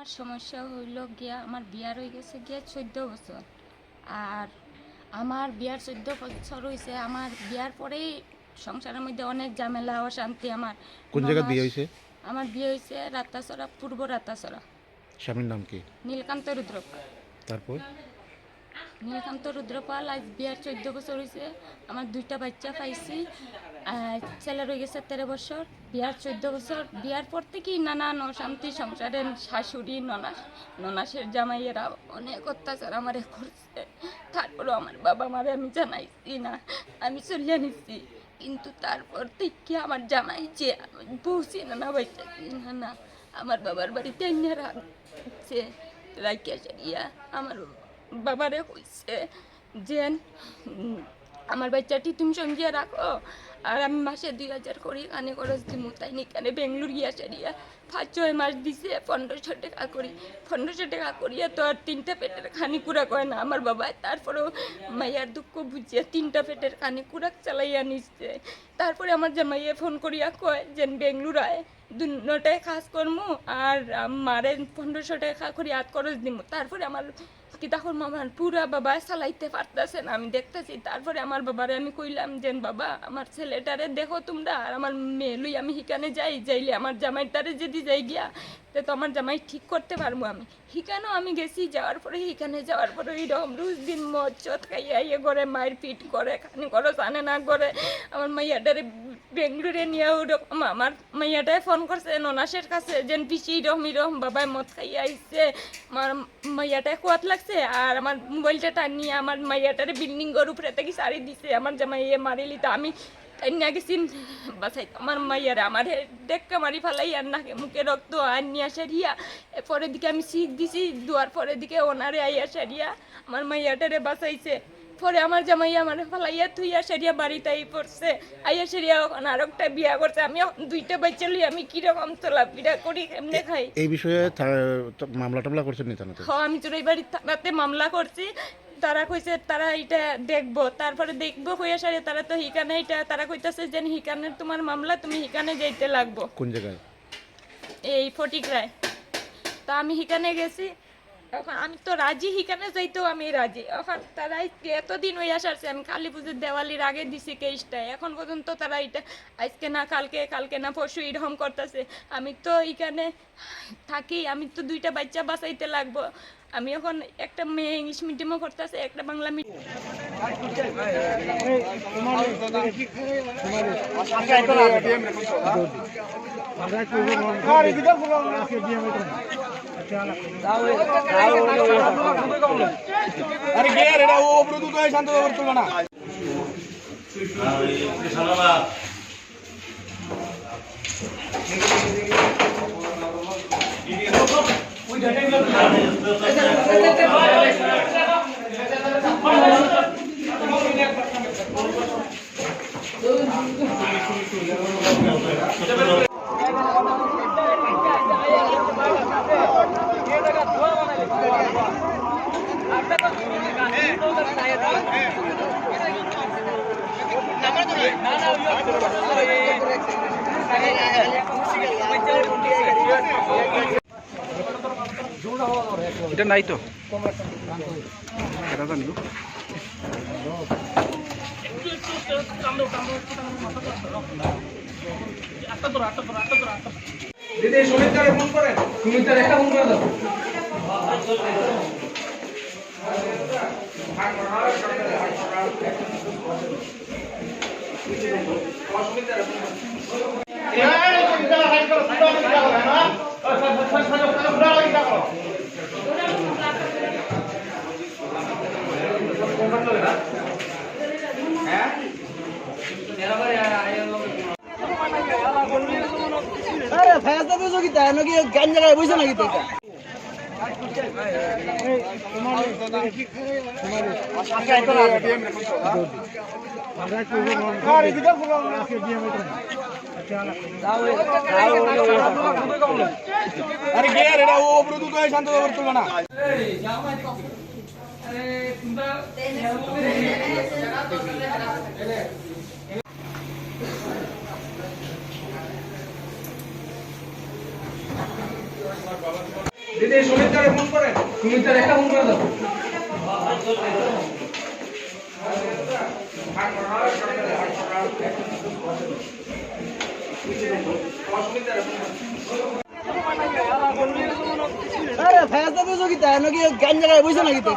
আমার সমস্যা হইল গিয়া আমার বিয়ার হয়ে গেছে গিয়া 14 বছর। আর আমার বিয়ার 14 বছর হয়েছে। আমার বিয়ার পরেই সংসারের মধ্যে অনেক ঝামেলা অশান্তি। আমার কোন জায়গায় বিয়ে হয়েছে? আমার বিয়ে হয়েছে রাতাছড়া, পূর্ব রাতাছড়া। স্বামীর নাম কি? নীলকান্ত রুদ্রপাল। তারপর নীলকান্ত রুদ্রপাল। আজ বিয়ার 14 বছর হয়েছে। আমার 2টা বাচ্চা পাইছি। ছেলের হয়ে গেছে 13 বছর। বিয়ার 14 বছর। বিয়ার পর থেকেই নানান অশান্তি সংসারের শাশুড়ি ননাসের জামাইয়েরা অনেক অত্যাচার আমারে করছে। তারপরেও আমার বাবা মারে আমি জানাইছি না, আমি চলিয়া নিচ্ছি। কিন্তু তারপর থেকে আমার জামাই যে বউছি না বাচ্চা না আমার বাবার বাড়িতে এনে রাখছে। রাখিয়া সারিয়া আমার বাবারে কইছে যে আমার বাচ্চাটি তুমি সঙ্গিয়া রাখো, আর আমি মাসে 2000 করে কানে খরচ দিমু। তাই নিকানে বেঙ্গলুর গিয়া সারিয়া 5-6 মাস দিছে 1500 টাকা করি। 1500 টাকা করিয়া তো আর 3টা পেটের খানি কুড়া কয় না আমার বাবা। তারপরেও মাইয়ার দুঃখ বুঝিয়া 3টা পেটের খানি কুড়াক চালাইয়া নিচ্ছে। তারপরে আমার জামাইয়ে ফোন করিয়া কয় যে বেঙ্গলুর আয়, 2টায় কাজ করমু আর মারে 1500 টাকা করে হাত খরচ দিমু। তারপরে আমার কি তখন আমার পুরা বাবা চালাইতে পারতেছে না, আমি দেখতেছি। তারপরে আমার বাবারে আমি কইলাম যে বাবা আমার ছেলেটারে দেখো তোমরা, আর আমার মেয়ে লই আমি হিকানে যাইলে আমার জামাইটারে যদি যাই গিয়া তো আমার জামাই ঠিক করতে পারবো। আমি হিকানেও আমি গেছি। যাওয়ার পরে হিকানে যাওয়ার পরে এইরকম রোজ দিন মদ চদ খাইয়া ইয়ে করে মায়ের পিট করে, খানি খরচ আনে না করে। আমার মাইয়াটারে বেঙ্গলুরে নিয়ে ওরকম আমার মাইয়াটায় ফোন করছে ননাসের কাছে যে পিসি এরকম বাবাই মদ খাইয়া আইসে। আমার মাইয়াটায় কুয়াত লাগছে আর আমার মোবাইলটা টানিয়ে আমার মাইয়াটারে বিল্ডিং ঘর উপরে থেকে সারি দিছে। আমার জামাইয়ে মারিলি তো আমি টানিয়া গেছি বাসাই। আমার মাইয়ারে আমার দেখকে মারি ফেলাই আর নাকে মুখে রক্ত আর নিয়ে সারিয়া পরের দিকে আমি শিখ দিছি। দুয়ার পরের দিকে ওনারে আইয়া সারিয়া আমার মাইয়াটারে বাঁচাইছে। পরে আমার জামাইয়া আমার ফালাইয়া থুইয়া সারিয়া বাড়িতেই পড়ছে। আইয়া সারিয়া ওখানে আর একটা বিয়া করছে। আমি 2টা বাচ্চা লই আমি কিরকম চলাফেরা করি, কেমনে খাই। এই বিষয়ে মামলা টামলা করছেন নি থানাতে? হ্যাঁ, আমি চোরাই বাড়ির থানাতে মামলা করছি। তারা কইছে তারা এটা দেখবো, তারপরে দেখবো হইয়া সারে তারা তো হিকানে এটা তারা কইতাছে যে হিকানে তোমার মামলা, তুমি হিকানে যাইতে লাগবো। কোন জায়গায়? এই ফটিকরায়। তা আমি হিকানে গেছি। এখন আমি তো রাজি, হিকানে যাইতেও আমি রাজি। এখন তারা এতদিন হইয়া সারছে, আমি কালী পুজোর দেওয়ালির আগে দিছি কেসটা। এখন পর্যন্ত তারা এটা আজকে না কালকে না পরশু এরকম করতেছে। আমি তো এখানে থাকি, আমি তো 2টা বাচ্চা বাঁচাইতে লাগবো। আমি এখন একটা মেয়ে ইংলিশ মিডিয়ামও করতেছে, একটা বাংলা মিডিয়াম। अरे गे रे वो ओपरो तू तो शांत ओवर तुला ना এটা নাই তো এটা জানি দিদি সুমিতারে ফোন করেন, সুমিতার একটা ফোন করে দাও। আরে ফায়াজা তো যোগিতা নাকি গান জায়গায় বইছে নাকি তো अरे गे रे वो ओपरो तू तो शांत ओवर तुला ना দিদি সুমিতারে ফোন করেন, সুমিতার একটা ফোন করে দাও। আরে ফায়াজ দাদা যোগিতা নাকি গান জায়গায় বসে নাকি তো